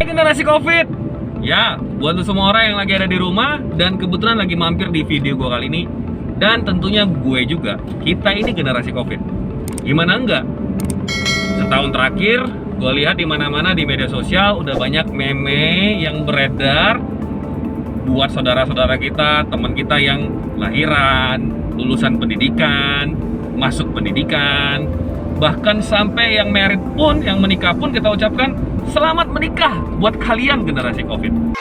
Generasi COVID. Ya, buat lu semua orang yang lagi ada di rumah dan kebetulan lagi mampir di video gue kali ini, dan tentunya gue juga, kita ini generasi COVID. Gimana enggak? Setahun terakhir, gue lihat di mana-mana di media sosial udah banyak meme yang beredar buat saudara-saudara kita, teman kita yang lahiran, lulusan pendidikan, masuk pendidikan, bahkan sampai yang married pun, yang menikah pun kita ucapkan selamat menikah buat kalian generasi COVID.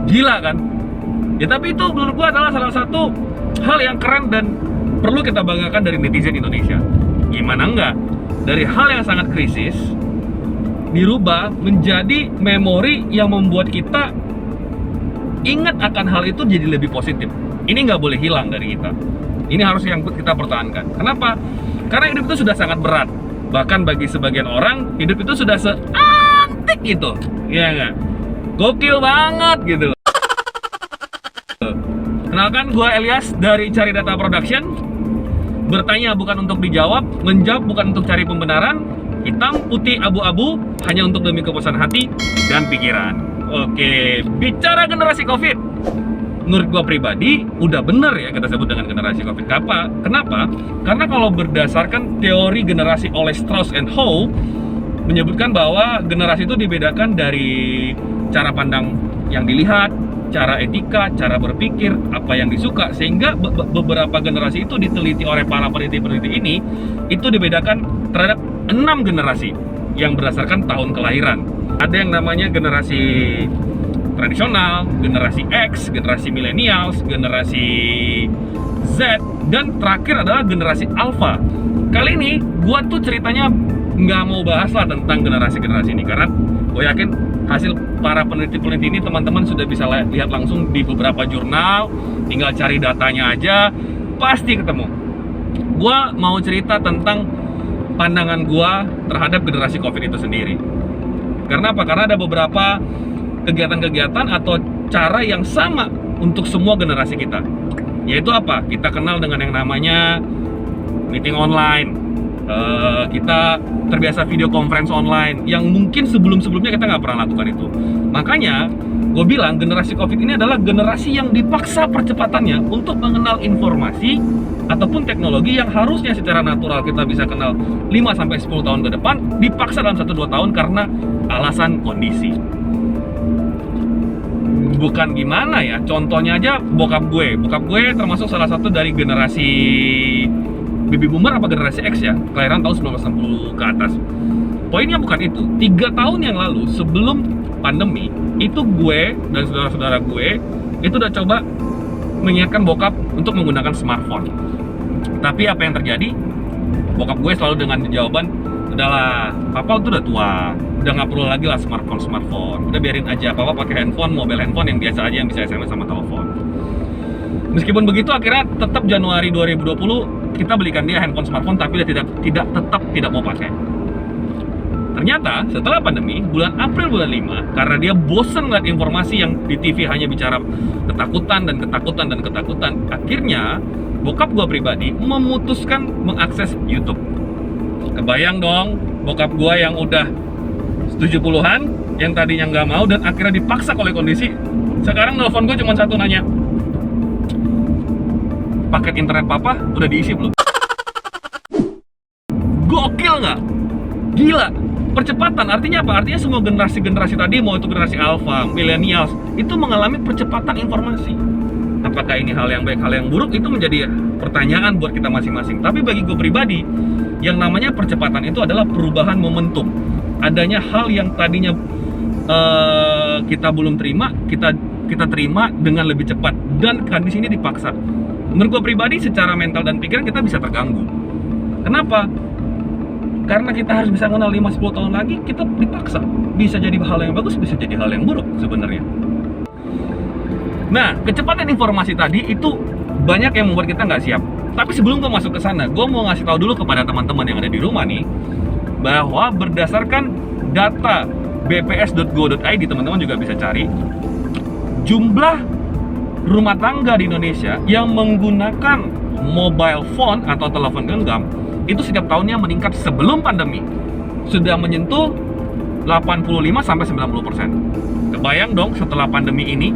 Gila kan? Ya tapi itu menurut gua adalah salah satu hal yang keren dan perlu kita banggakan dari netizen Indonesia. Gimana enggak? Dari hal yang sangat krisis dirubah menjadi memori yang membuat kita ingat akan hal itu jadi lebih positif. Ini nggak boleh hilang dari kita. Ini harus yang kita pertahankan. Kenapa? Karena hidup itu sudah sangat berat. Bahkan bagi sebagian orang, hidup itu sudah seantik itu. Iya nggak? Gokil banget gitu. Kenalkan, gue Elias dari Cari Data Production. Bertanya bukan untuk dijawab, menjawab bukan untuk cari pembenaran. Hitam, putih, abu-abu, hanya untuk demi kepuasan hati dan pikiran. Oke, bicara generasi COVID. Menurut gua pribadi, udah bener ya kita sebut dengan generasi COVID. Kenapa? Karena kalau berdasarkan teori generasi oleh Strauss and Howe, menyebutkan bahwa generasi itu dibedakan dari cara pandang yang dilihat, cara etika, cara berpikir, apa yang disuka, sehingga beberapa generasi itu diteliti oleh para peneliti-peneliti ini, itu dibedakan terhadap 6 generasi yang berdasarkan tahun kelahiran. Ada yang namanya generasi tradisional, generasi X, generasi millennials, generasi Z, dan terakhir adalah generasi Alpha. Kali ini gua tuh ceritanya nggak mau bahas lah tentang generasi-generasi ini, karena gue yakin hasil para peneliti-peneliti ini teman-teman sudah bisa lihat langsung di beberapa jurnal, tinggal cari datanya aja, pasti ketemu. Gua mau cerita tentang pandangan gua terhadap generasi COVID itu sendiri. Karena apa? Karena ada beberapa kegiatan-kegiatan atau cara yang sama untuk semua generasi kita. Yaitu apa? Kita kenal dengan yang namanya meeting online. Kita terbiasa video conference online yang mungkin sebelum-sebelumnya kita nggak pernah lakukan itu. Makanya gue bilang generasi COVID ini adalah generasi yang dipaksa percepatannya untuk mengenal informasi ataupun teknologi yang harusnya secara natural kita bisa kenal 5-10 tahun ke depan, dipaksa dalam 1-2 tahun karena alasan kondisi. Bukan gimana ya, contohnya aja bokap gue termasuk salah satu dari generasi baby boomer apa generasi X ya, kelahiran tahun 1960 ke atas. Poinnya bukan itu. 3 tahun yang lalu sebelum pandemi itu gue dan saudara-saudara gue itu udah coba mengingatkan bokap untuk menggunakan smartphone. Tapi apa yang terjadi? Bokap gue selalu dengan jawaban, udahlah, papa tuh udah tua, udah nggak perlu lagi lah smartphone, udah biarin aja, papa pakai handphone, mobile handphone yang biasa aja, yang bisa SMS sama telepon. Meskipun begitu, akhirnya tetap Januari 2020 kita belikan dia handphone smartphone, tapi dia tetap tidak mau pakai. Ternyata setelah pandemi, bulan April bulan 5, karena dia bosen ngeliat informasi yang di TV hanya bicara ketakutan, akhirnya bokap gua pribadi memutuskan mengakses YouTube. Kebayang dong, bokap gua yang udah 70-an, yang tadinya nggak mau dan akhirnya dipaksa oleh kondisi. Sekarang nelfon gue cuma satu, nanya, paket internet papa udah diisi belum? Gokil nggak? Gila. Percepatan artinya apa? Artinya semua generasi tadi, mau itu generasi alpha, millennials, itu mengalami percepatan informasi. Apakah ini hal yang baik, hal yang buruk, itu menjadi pertanyaan buat kita masing-masing. Tapi bagi gue pribadi, yang namanya percepatan itu adalah perubahan momentum. Adanya hal yang tadinya kita belum terima, kita terima dengan lebih cepat, dan kondisi ini dipaksa. Menurut gue pribadi, secara mental dan pikiran kita bisa terganggu. Kenapa? Karena kita harus bisa mengenal 5-10 tahun lagi, kita dipaksa. Bisa jadi hal yang bagus, bisa jadi hal yang buruk sebenarnya. Nah, kecepatan informasi tadi itu banyak yang membuat kita nggak siap. Tapi sebelum gue masuk ke sana, gue mau ngasih tahu dulu kepada teman-teman yang ada di rumah nih, bahwa berdasarkan data bps.go.id, teman-teman juga bisa cari, jumlah rumah tangga di Indonesia yang menggunakan mobile phone atau telepon genggam itu setiap tahunnya meningkat sebelum pandemi sudah menyentuh 85-90%. Kebayang dong setelah pandemi ini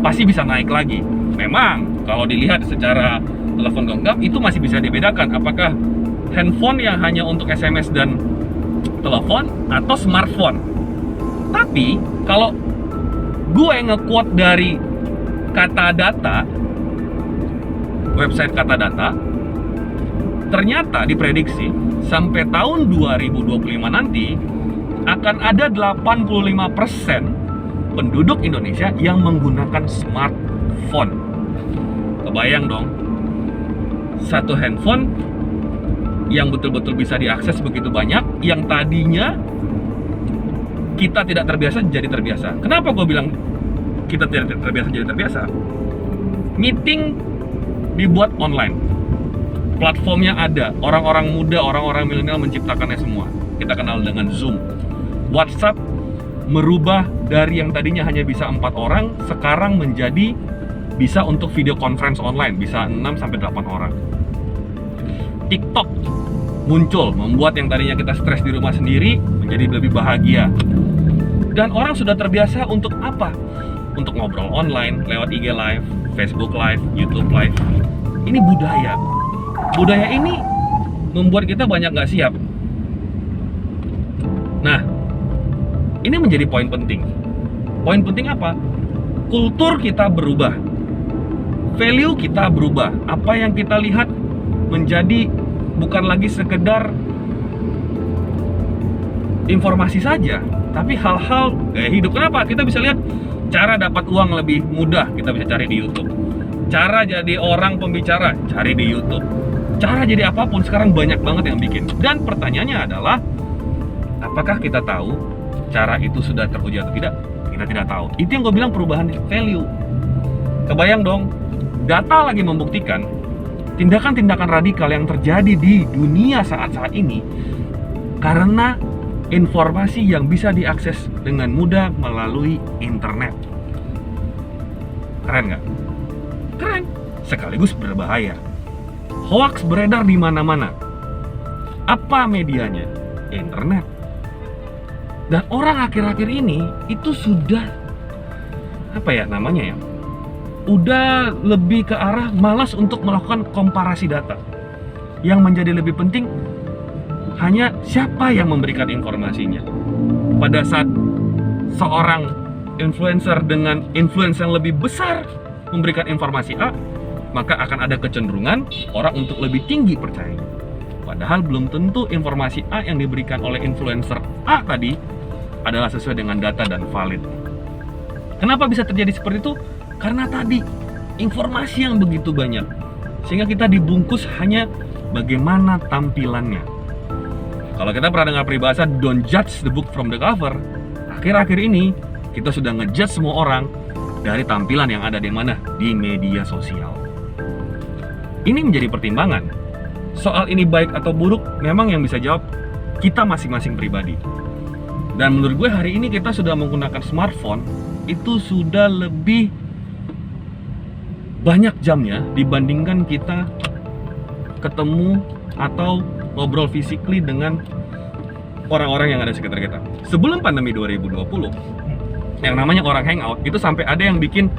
pasti bisa naik lagi. Memang kalau dilihat secara telepon genggam itu masih bisa dibedakan apakah handphone yang hanya untuk SMS dan telepon atau smartphone. Tapi kalau gue nge-quote dari Kata Data, website Kata Data, ternyata diprediksi sampai tahun 2025 nanti akan ada 85% penduduk Indonesia yang menggunakan smartphone. Kebayang dong, satu handphone yang betul-betul bisa diakses begitu banyak, yang tadinya kita tidak terbiasa jadi terbiasa. Kenapa gue bilang kita tidak terbiasa jadi terbiasa? Meeting dibuat online, platformnya ada, orang-orang muda, orang-orang milenial menciptakannya semua. Kita kenal dengan Zoom. WhatsApp merubah dari yang tadinya hanya bisa 4 orang, sekarang menjadi bisa untuk video conference online, bisa 6-8 orang. TikTok muncul, membuat yang tadinya kita stres di rumah sendiri menjadi lebih bahagia. Dan orang sudah terbiasa untuk apa? Untuk ngobrol online, lewat IG Live, Facebook Live, YouTube Live. Ini budaya. Budaya ini membuat kita banyak nggak siap. Nah, ini menjadi poin penting. Poin penting apa? Kultur kita berubah. Value kita berubah. Apa yang kita lihat menjadi bukan lagi sekedar informasi saja, tapi hal-hal gaya hidup. Kenapa? Kita bisa lihat cara dapat uang lebih mudah, kita bisa cari di YouTube. Cara jadi orang pembicara, cari di YouTube. Cara jadi apapun sekarang banyak banget yang bikin. Dan pertanyaannya adalah, apakah kita tahu cara itu sudah teruji atau tidak? Kita tidak tahu. Itu yang gue bilang perubahan value. Kebayang dong, data lagi membuktikan tindakan-tindakan radikal yang terjadi di dunia saat-saat ini karena informasi yang bisa diakses dengan mudah melalui internet. Keren nggak? Keren. Sekaligus berbahaya. Hoax beredar di mana-mana. Apa medianya? Internet. Dan orang akhir-akhir ini itu sudah apa ya namanya ya? Udah lebih ke arah malas untuk melakukan komparasi data. Yang menjadi lebih penting hanya siapa yang memberikan informasinya. Pada saat seorang influencer dengan influence yang lebih besar memberikan informasi A, maka akan ada kecenderungan orang untuk lebih tinggi percayanya. Padahal belum tentu informasi A yang diberikan oleh influencer A tadi adalah sesuai dengan data dan valid. Kenapa bisa terjadi seperti itu? Karena tadi informasi yang begitu banyak, sehingga kita dibungkus hanya bagaimana tampilannya. Kalau kita pernah dengar peribahasa don't judge the book from the cover, akhir-akhir ini kita sudah ngejudge semua orang dari tampilan yang ada di mana? Di media sosial. Ini menjadi pertimbangan. Soal ini baik atau buruk, memang yang bisa jawab kita masing-masing pribadi. Dan menurut gue hari ini kita sudah menggunakan smartphone itu sudah lebih banyak jamnya dibandingkan kita ketemu atau ngobrol physically dengan orang-orang yang ada di sekitar kita. Sebelum pandemi 2020, yang namanya orang hangout itu sampai ada yang bikin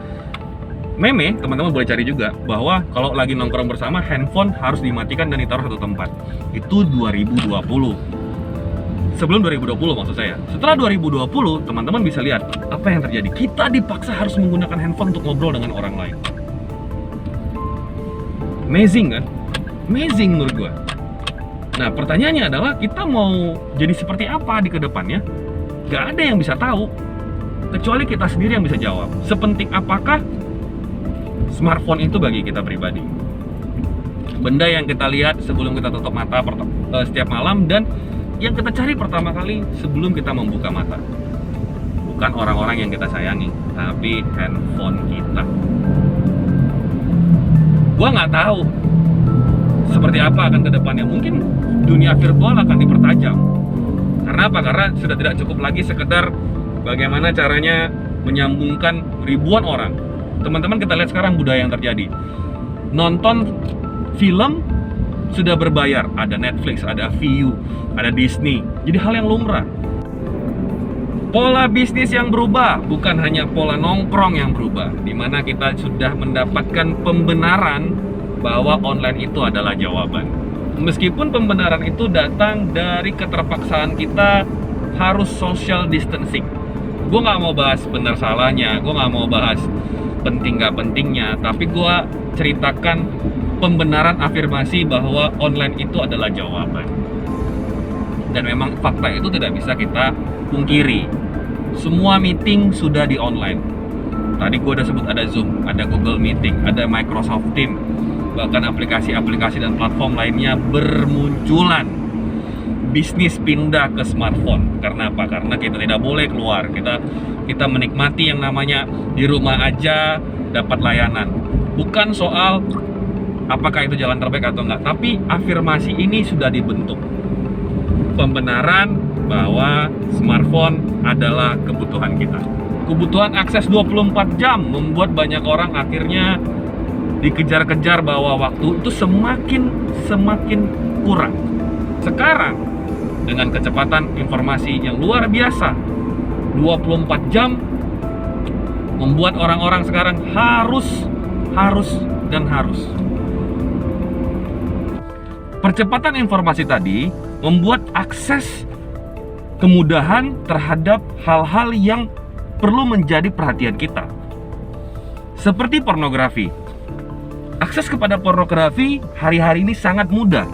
meme, teman-teman boleh cari juga, bahwa kalau lagi nongkrong bersama handphone harus dimatikan dan ditaruh satu tempat. Itu 2020. Sebelum 2020 maksud saya. Setelah 2020, teman-teman bisa lihat apa yang terjadi. Kita dipaksa harus menggunakan handphone untuk ngobrol dengan orang lain. Amazing kan? Amazing menurut gue. Nah, pertanyaannya adalah kita mau jadi seperti apa di kedepannya? Gak ada yang bisa tahu, kecuali kita sendiri yang bisa jawab. Sepenting apakah smartphone itu bagi kita pribadi? Benda yang kita lihat sebelum kita tutup mata setiap malam, dan yang kita cari pertama kali sebelum kita membuka mata. Bukan orang-orang yang kita sayangi, tapi handphone kita. Gua nggak tahu seperti apa akan ke depannya. Mungkin dunia virtual akan dipertajam. Karena apa? Karena sudah tidak cukup lagi sekedar bagaimana caranya menyambungkan ribuan orang. Teman-teman, kita lihat sekarang budaya yang terjadi. Nonton film sudah berbayar. Ada Netflix, ada Viu, ada Disney. Jadi hal yang lumrah. Pola bisnis yang berubah, bukan hanya pola nongkrong yang berubah, di mana kita sudah mendapatkan pembenaran bahwa online itu adalah jawaban. Meskipun pembenaran itu datang dari keterpaksaan kita harus social distancing. Gue nggak mau bahas benar salahnya, gue nggak mau bahas penting nggak pentingnya, tapi gue ceritakan pembenaran afirmasi bahwa online itu adalah jawaban. Dan memang fakta itu tidak bisa kita pungkiri. Semua meeting sudah di online. Tadi gue udah sebut ada Zoom, ada Google Meeting, ada Microsoft Teams, bahkan aplikasi-aplikasi dan platform lainnya bermunculan. Bisnis pindah ke smartphone. Karena apa? Karena kita tidak boleh keluar. Kita menikmati yang namanya di rumah aja dapat layanan. Bukan soal apakah itu jalan terbaik atau enggak, tapi afirmasi ini sudah dibentuk. Pembenaran bahwa smartphone adalah kebutuhan kita. Kebutuhan akses 24 jam membuat banyak orang akhirnya dikejar-kejar bahwa waktu itu semakin kurang. Sekarang dengan kecepatan informasi yang luar biasa, 24 jam membuat orang-orang sekarang harus. Percepatan informasi tadi membuat akses kemudahan terhadap hal-hal yang perlu menjadi perhatian kita. Seperti pornografi. Akses kepada pornografi hari-hari ini sangat mudah.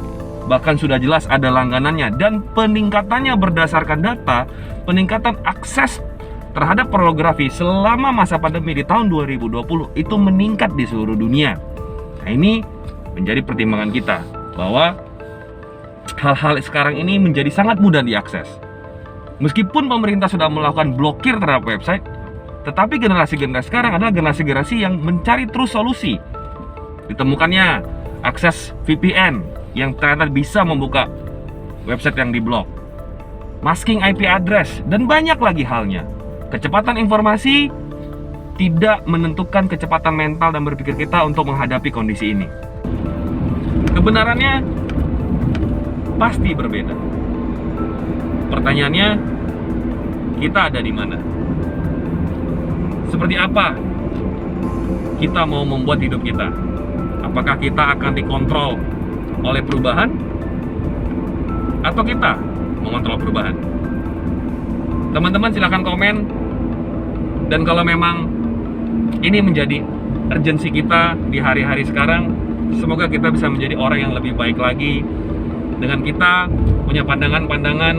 Bahkan sudah jelas ada langganannya, dan peningkatannya berdasarkan data, peningkatan akses terhadap pornografi selama masa pandemi di tahun 2020 itu meningkat di seluruh dunia. Nah, ini menjadi pertimbangan kita bahwa hal-hal sekarang ini menjadi sangat mudah diakses. Meskipun pemerintah sudah melakukan blokir terhadap website, tetapi generasi-generasi sekarang adalah generasi-generasi yang mencari terus solusi. Ditemukannya akses VPN yang ternyata bisa membuka website yang diblok, masking IP address, dan banyak lagi halnya. Kecepatan informasi tidak menentukan kecepatan mental dan berpikir kita untuk menghadapi kondisi ini. Kebenarannya pasti berbeda. Pertanyaannya, kita ada di mana? Seperti apa kita mau membuat hidup kita? Apakah kita akan dikontrol oleh perubahan? Atau kita mengontrol perubahan? Teman-teman silahkan komen. Dan kalau memang ini menjadi urgensi kita di hari-hari sekarang, semoga kita bisa menjadi orang yang lebih baik lagi. Dengan kita punya pandangan-pandangan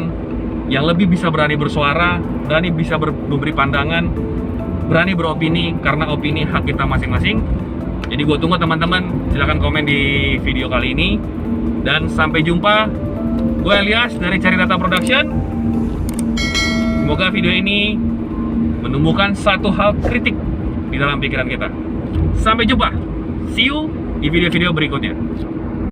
yang lebih bisa berani bersuara, berani bisa memberi pandangan, berani beropini, karena opini hak kita masing-masing. Jadi gue tunggu teman-teman, silahkan komen di video kali ini. Dan sampai jumpa. Gue Elias dari Cari Data Production. Semoga video ini menumbuhkan satu hal kritik di dalam pikiran kita. Sampai jumpa. See you di video-video berikutnya.